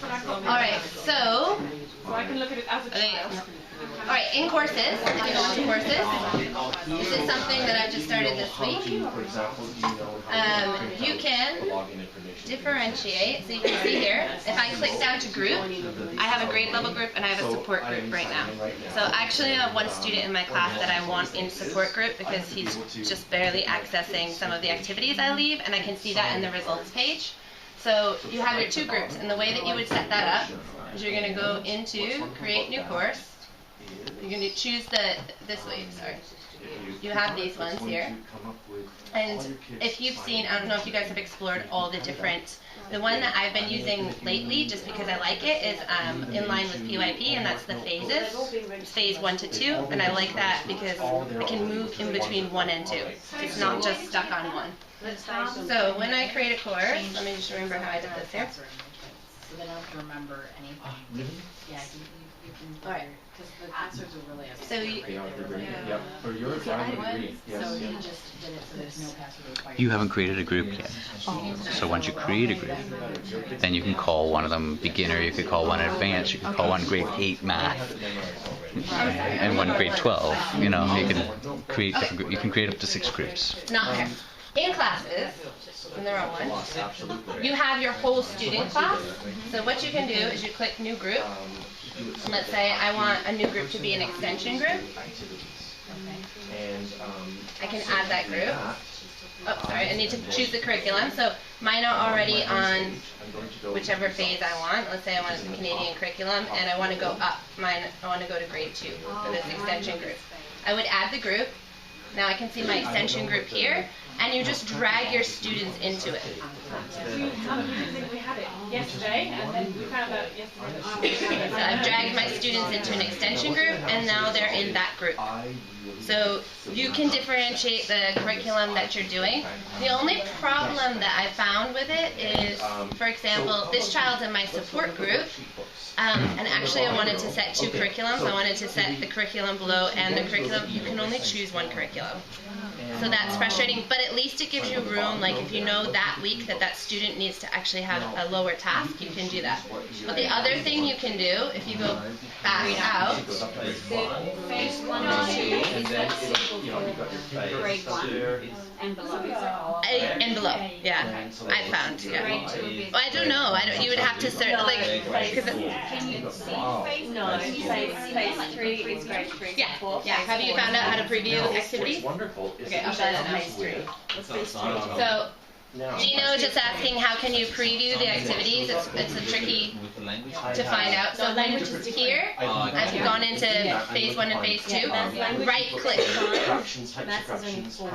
Alright, so I can look at it as a child. Alright, in courses, if you go into courses, this is something that I've just started this week. You can differentiate, so you can see here, if I click down to group, I have a grade level group and I have a support group right now. So actually I have one student in my class that I want in support group because he's just barely accessing some of the activities I leave, and I can see that in the results page. So you have your two groups, and the way that you would set that up is you're going to go into create new course. You're going to choose this way, sorry. You have these ones here. And if you've seen, I don't know if you guys have explored all the different, the one that I've been using lately, just because I like it, is in line with PYP, and that's the phases, phase 1 to 2, and I like that because I can move in between 1 and 2. It's not just stuck on 1. So when I create a course, let me just remember how I did this here. So they don't have to remember anything. Yeah, you can. All right. Because the answers are really So you, Yep. For yours, I would agree. Yes. So you just did it so there's no password required. You haven't created a group yet. So once you create a group, then you can call one of them beginner, you could call one advanced, you can call one grade 8 math, and one grade 12. You know, you can create different groups. You can create up to 6 groups. not there. In classes, and there are one, you have your whole student class. So what you can do is you click new group. And let's say I want a new group to be an extension group. I can add that group. Oh, sorry, I need to choose the curriculum. So mine are already on whichever phase I want. Let's say I want the Canadian curriculum, and I want to go up. I want to go to grade 2 for this extension group. I would add the group. Now I can see my extension group here, and you just drag your students into it. We had it yesterday, and then we found out yesterday. So I've dragged my students into an extension group, and now they're in that group. So you can differentiate the curriculum that you're doing. The only problem that I found with it is, for example, this child's in my support group, and actually I wanted to set 2 curriculums. I wanted to set the curriculum below and the curriculum. You can only choose 1 curriculum. So that's frustrating, but at least it gives you room, like if you know that week that student needs to actually have a lower task, you can do that. But the other thing you can do, if you go back out, Phase 1 and 2 is grade 1 and below. and below, yeah, I found, yeah. Well, I don't know, you would have to search, like, because Can you see phase? No, phase 3 is grade 3. yeah, have you found out how to preview activities? Wonderful. Okay, I'll show that now. So, Gino is just asking how can you preview the activities. It's a tricky to find out. So here, I've gone into phase 1 and phase 2. Right click.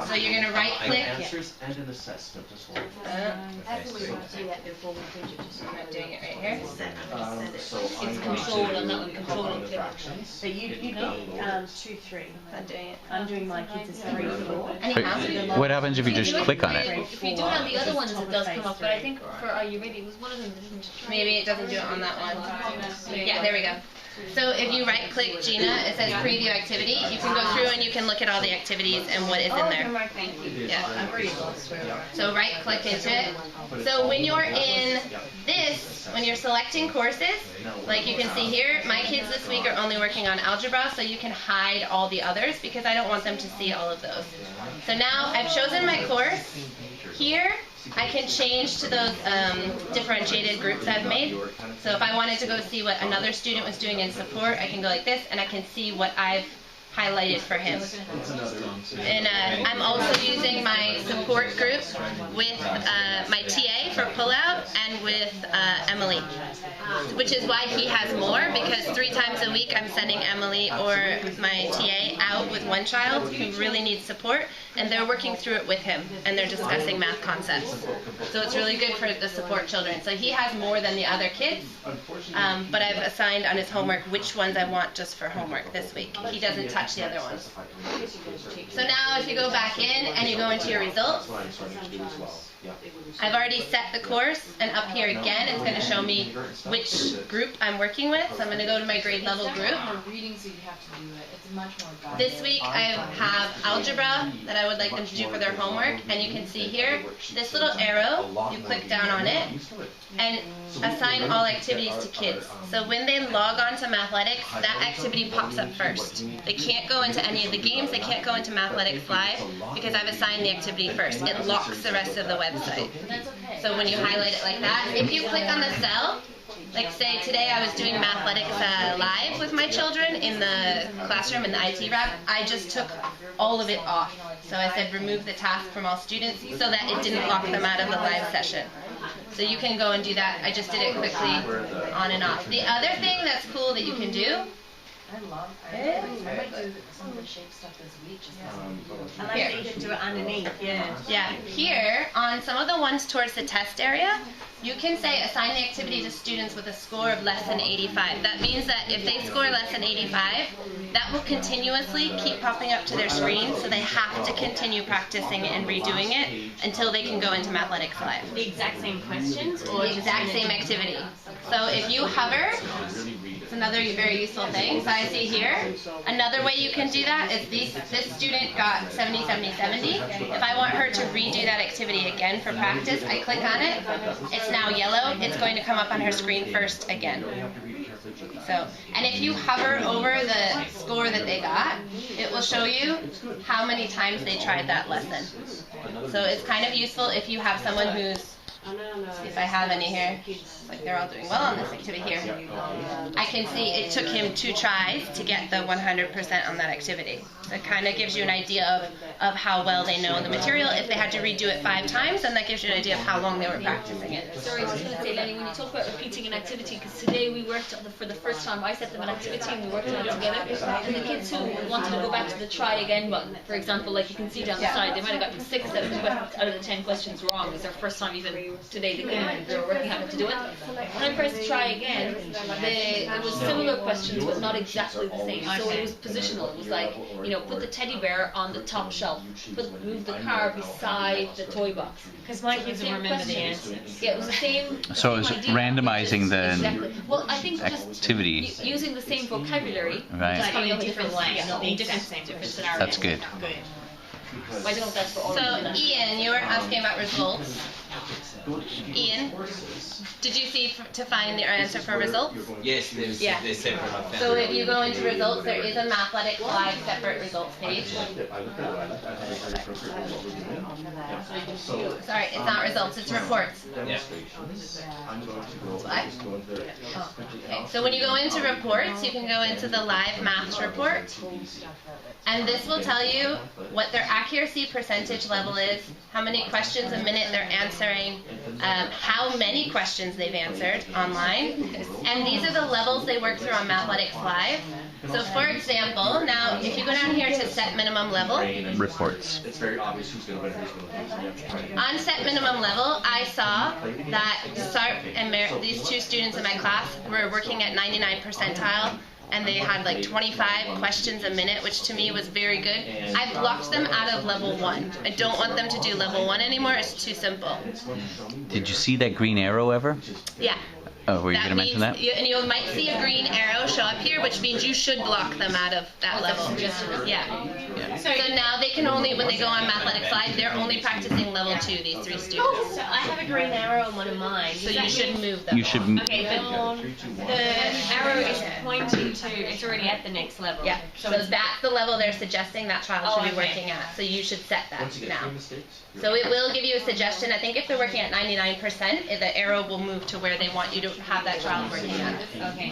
So you're going to right click. And an assessment as well. I'm not doing it right here. It's control and that one, control and click. So you get 2, 3. Not doing it. I'm doing my kids as 3, 4. Anyhow. What happens if you just click on it? If you do it on the other ones, it does come up. But I think for Are You Ready, it was one of them that didn't try. Maybe it doesn't do it on that one. Yeah, there we go. So if you right click Gina, it says preview activity. You can go through and you can look at all the activities and what is in there. Yeah. So right click into it. So when you're in this, when you're selecting courses, like you can see here, my kids this week are only working on algebra, so you can hide all the others because I don't want them to see all of those. So now I've chosen my course. Here, I can change to those differentiated groups I've made. So if I wanted to go see what another student was doing in support, I can go like this, and I can see what I've highlighted for him. And I'm also using my support group with my TA for pullout and with Emily, which is why he has more, because 3 times a week I'm sending Emily or my TA out with one child who really needs support, and they're working through it with him, and they're discussing math concepts. So it's really good for the support children. So he has more than the other kids, but I've assigned on his homework which ones I want just for homework this week. He doesn't touch the other ones. So now if you go back in and you go into your results, I've already set the course, and up here again it's going to show me which group I'm working with. So I'm going to go to my grade level group. This week I have algebra that I would like them to do for their homework, and you can see here this little arrow, you click down on it and assign all activities to kids. So when they log on to Mathletics, that activity pops up first. They can't go into any of the games, they can't go into Mathletics Live because I've assigned the activity first. It locks the rest of the website. So when you highlight it like that, if you click on the cell, like say today I was doing Mathletics Live with my children in the classroom in the IT lab, I just took all of it off. So I said remove the task from all students so that it didn't lock them out of the live session. So you can go and do that. I just did it quickly on and off. The other thing that's cool that you can do, I might do some of the shape stuff this week. I like that you can do it underneath, yeah, here on some of the ones towards the test area, you can say assign the activity to students with a score of less than 85. That means that if they score less than 85, that will continuously keep popping up to their screen, so they have to continue practicing and redoing it until they can go into Mathletics Live. The exact same questions or The exact same activity. So if you hover, it's another very useful thing. So I see here, another way you can do that is this student got 70, 70, 70. If I want her to redo that activity again for practice, I click on it. It's now yellow. It's going to come up on her screen first again. So, and if you hover over the score that they got, it will show you how many times they tried that lesson. So it's kind of useful if you have someone who's, see if I have any here, like they're all doing well on this activity here. I can see it took him 2 tries to get the 100% on that activity. So it kind of gives you an idea of how well they know the material. If they had to redo it 5 times, then that gives you an idea of how long they were practicing it. Sorry, I was going to say, Lenny, when you talk about repeating an activity, because today we worked on for the first time, I set them an activity and we worked on it together. And the kids who wanted to go back to the try again button, for example, like you can see down the side, they might have gotten 6 out of the 10 questions wrong. It was their first time even today they were working on it to do it. When I pressed try again, it was similar questions but not exactly the same. So it was positional. It was like, you know, put the teddy bear on the top shelf, move the car beside the toy box. Because my kids will remember the answers. Yeah, it was the same. So it's idea, randomizing the exactly. Well, I think activity. just using the same vocabulary, Right. just coming in up a with different way, yeah, not the different scenarios. That's good. Good. I don't know if that's for all So of them. Ian, you were asking about results. Ian, did you see to find the answer for results? Yes, there's Yeah. they're separate. I found So it. if you go into results, there is a Mathletics Live separate results page. Sorry, it's not results, it's reports. Yeah. What? Oh, okay. So when you go into reports, you can go into the live maths report. And this will tell you what their accuracy percentage level is, how many questions a minute they're answering, how many questions they've answered online, and these are the levels they work through on Mathletics Live. So for example, now if you go down here to set minimum level, Reports. It's very obvious who's going to win and who's going to lose. on set minimum level, I saw that Sarp and these 2 students in my class were working at 99 percentile, and they had like 25 questions a minute, which to me was very good. I blocked them out of level 1. I don't want them to do level 1 anymore, it's too simple. Did you see that green arrow ever? Yeah. Oh, were you going to mention that? And you might see a green arrow show up here, which means you should block them out of that level. Yeah. Yeah. So now they can only, when they go on Mathletics Live, they're only practicing level 2, these 3 students. So I have a green arrow on one of mine. So you should move them. You should. Okay, the arrow is pointing to, it's already at the next level. Yeah. So that's the level they're suggesting that child should be working at. So you should set that Once you get now. 3 mistakes, So it will give you a suggestion. I think if they're working at 99%, the arrow will move to where they want you to have that child working at. Okay.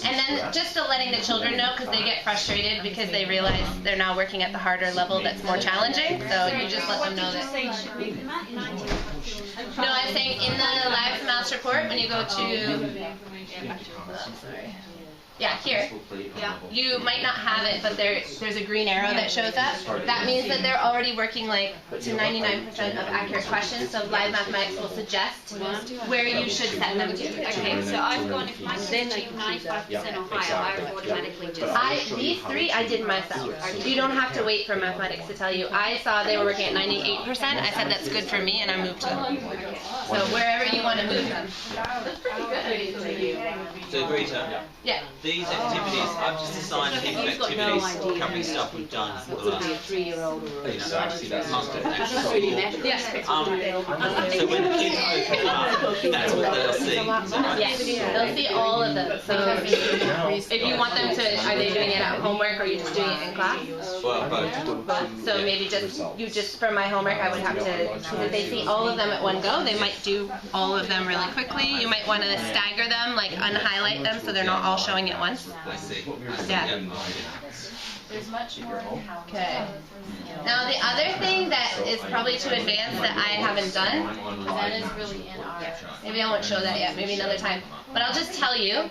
And then just to letting the children know, because they get frustrated because they realize they're now working at the harder level that's more challenging. So you just let them know that. No, I was saying in the live maths report, when you go to, sorry. Yeah, here. Yeah. You might not have it, but there's a green arrow that shows up. That means that they're already working like to 99% of accurate questions. So Live Mathematics will suggest where you should set them to. Okay, so I've gone, if my kids achieve 95% or higher, I would automatically just... These three I did myself. You don't have to wait for mathematics to tell you. I saw they were working at 98%. I said that's good for me, and I moved them. So wherever you want to move them. That's pretty good. So Greta, Yeah. these activities, I've just assigned him activities covering stuff we've done for the last, month and actually. Yeah. So when the kids open them up, that's what they'll see. Yes, they'll see all of them. So if you want them to, are they doing it at homework or are you just doing it in class? Well, both. So maybe just for my homework, I would have to, because if they see all of them at one go, they might do all of them really quickly. You might want to stagger them, like unhighlight them so they're not all showing at once. I see. Yeah. There's much more in how. Okay. Now the other thing that is probably too advanced that I haven't done, That is really in our. maybe I won't show that yet, maybe another time, but I'll just tell you,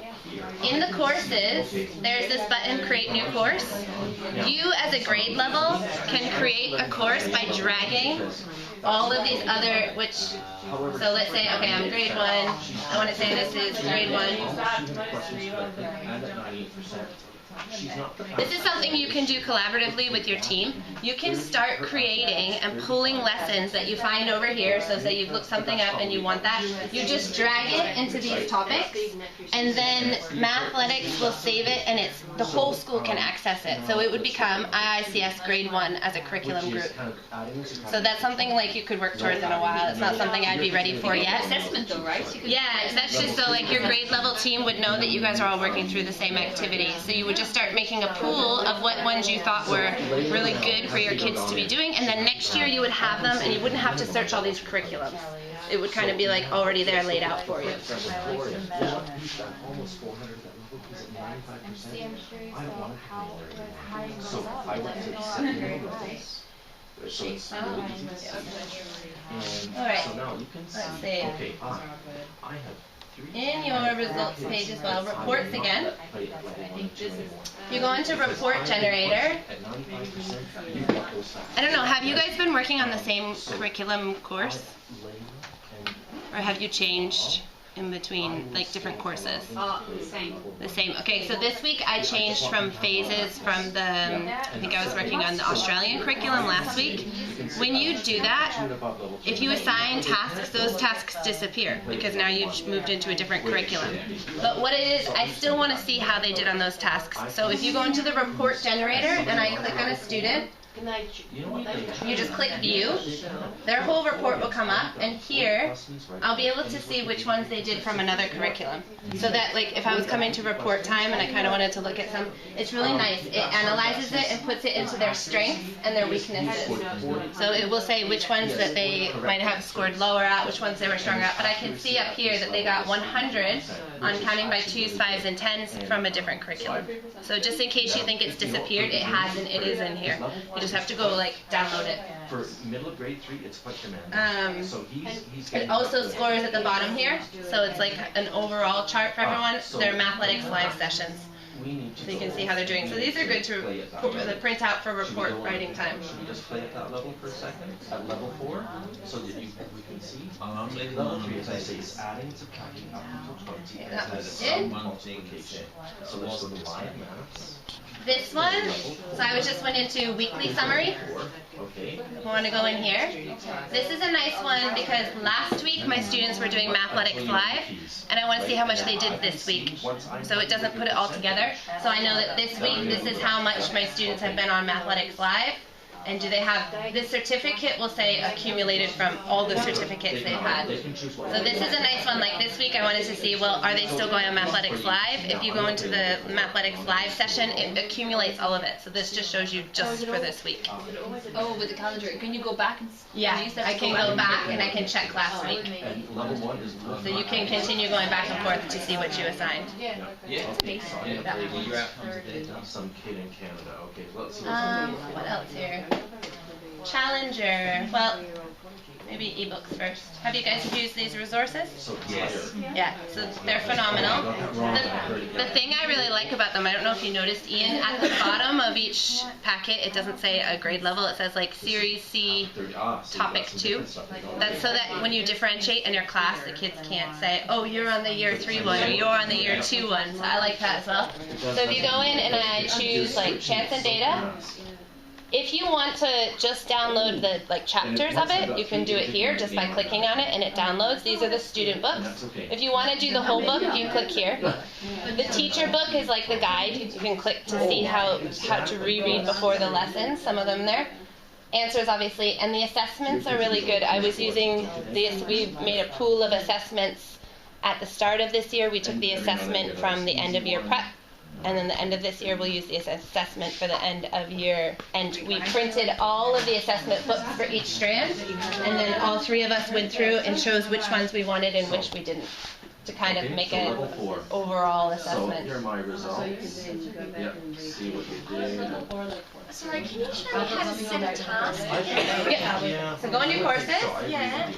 in the courses, there's this button, Create New Course. You as a grade level can create a course by dragging all of these other, so let's say, okay, I'm grade 1, I want to say this is grade 1. This is something you can do collaboratively with your team. You can start creating and pulling lessons that you find over here. So say you've looked something up and you want that. You just drag it into these topics, and then Mathletics will save it, and the whole school can access it. So it would become IICS grade 1 as a curriculum group. So that's something like you could work towards in a while. It's not something I'd be ready for yet. Assessment though, right? Yeah, that's just so like your grade level team would know that you guys are all working through the same activity. So you would just start making a pool of what ones you thought were really good for your kids to be doing, and then next year you would have them and you wouldn't have to search all these curriculums. It would kind of be like already there laid out for you. And see, I'm curious about how you So I went to the second levels. So it's really easy. And All right. so now you can Let's see, see. okay, I have 3 In your results page as well, reports again. You go into report generator. At 95%, you got those I don't know, have you guys been working on the same curriculum course? Or have you changed in between, like different courses? Same. The same. Okay, so this week I changed from phases from the, I think I was working on the Australian curriculum last week. When you do that, if you assign tasks, those tasks disappear because now you've moved into a different curriculum. But what it is, I still want to see how they did on those tasks. So if you go into the report generator and I click on a student, you just click view, their whole report will come up, and here I'll be able to see which ones they did from another curriculum. So that like if I was coming to report time and I kind of wanted to look at some, it's really nice. It analyzes it and puts it into their strengths and their weaknesses. So it will say which ones that they might have scored lower at, which ones they were stronger at, but I can see up here that they got 100 on counting by 2s, 5s, and 10s from a different curriculum. So just in case you think it's disappeared, it hasn't, it is in here. You just have to go like download it. For middle of grade 3, it's quite demanding. So he's It also scores at the bottom here, so it's like an overall chart for everyone. They're Mathletics live sessions, so you can see how they're doing. So these are good to print out for report writing time. Should we just play at that level for a second? At level 4, so that we can see. Level 3, as I say, is adding, subtracting up until 20. That And was then it. multiplication. So let's go to live maths. This one, so I just went into weekly summary. Okay. I want to go in here. This is a nice one because last week my students were doing Mathletics Live, and I want to see how much they did this week. So it doesn't put it all together. So I know that this week, this is how much my students have been on Mathletics Live. And do they have, this certificate will say accumulated from all the certificates they've had. So this is a nice one. Like this week I wanted to see, well, are they still going on Mathletics Live? If you go into the Mathletics Live session, it accumulates all of it. So this just shows you just for this week. Oh, with the calendar. Can you go back and Yeah, I can go back and I can check last week. And level 1 is So you can continue going back and forth to see what you assigned. Yeah. Your outcomes data. Some kid in Canada. Okay, let's see what's What else here? Challenger. Well, maybe ebooks first. Have you guys used these resources? Yes. Yeah, so they're phenomenal. The thing I really like about them, I don't know if you noticed, Ian, at the bottom of each packet, it doesn't say a grade level, it says like Series C, Topic 2. That's so that when you differentiate in your class, the kids can't say, oh, you're on the Year 3 one, or you're on the Year 2 one. So I like that as well. So if you go in and I choose like Chance and Data, if you want to just download the like chapters of it, you can do it here just by clicking on it and it downloads. These are the student books. If you want to do the whole book, you click here. The teacher book is like the guide. You can click to see how to reread before the lessons, some of them there. Answers obviously, and the assessments are really good. I was using this, we made a pool of assessments at the start of this year. We took the assessment from the end of year prep. And then the end of this year, we'll use the assessment for the end of year. And we printed all of the assessment books for each strand. And then all three of us went through and chose which ones we wanted and which we didn't, to kind of make an overall assessment. So here are my results. Yep. See what you did. Sorry, can you show me how to set a task? Yeah. So go on your courses. Yeah.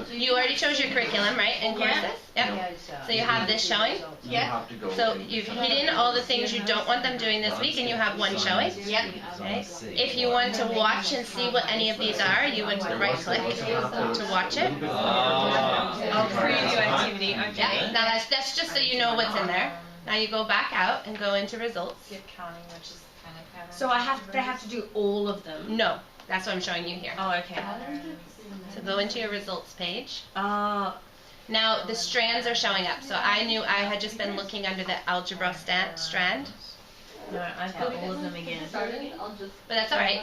You already chose your curriculum, right, in courses? Yep. So you have this showing. Yeah. So you've hidden all the things you don't want them doing this week, and you have one showing. Yep. Okay. If you want to watch and see what any of these are, you would right-click to watch it. Oh, preview activity. Okay. Yeah. Now that's just so you know what's in there. Now you go back out and go into results. Counting, which is kind of So they have to do all of them. No, that's what I'm showing you here. Oh, okay. So go into your results page. Uh, Now the strands are showing up. So I knew I had just been looking under the algebra strand. no, I've got all of them again. But that's alright.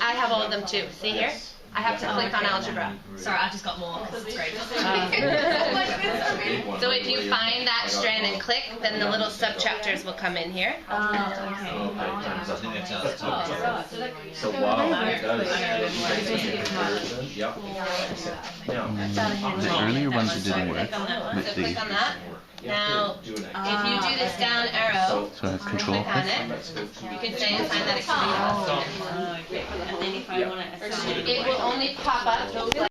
I have all of them too. See here? I have to click on algebra. Sorry, I've just got more. It's great. So if you find that strand and click, then the little sub-chapters will come in here. Okay. I think that's how it's talked. So wow, it does. Yep. The earlier ones didn't work with So click the on that. Now, if you do this down arrow, so I have control click on click. it, you can say assign that activity. And then if I want to It will only pop up those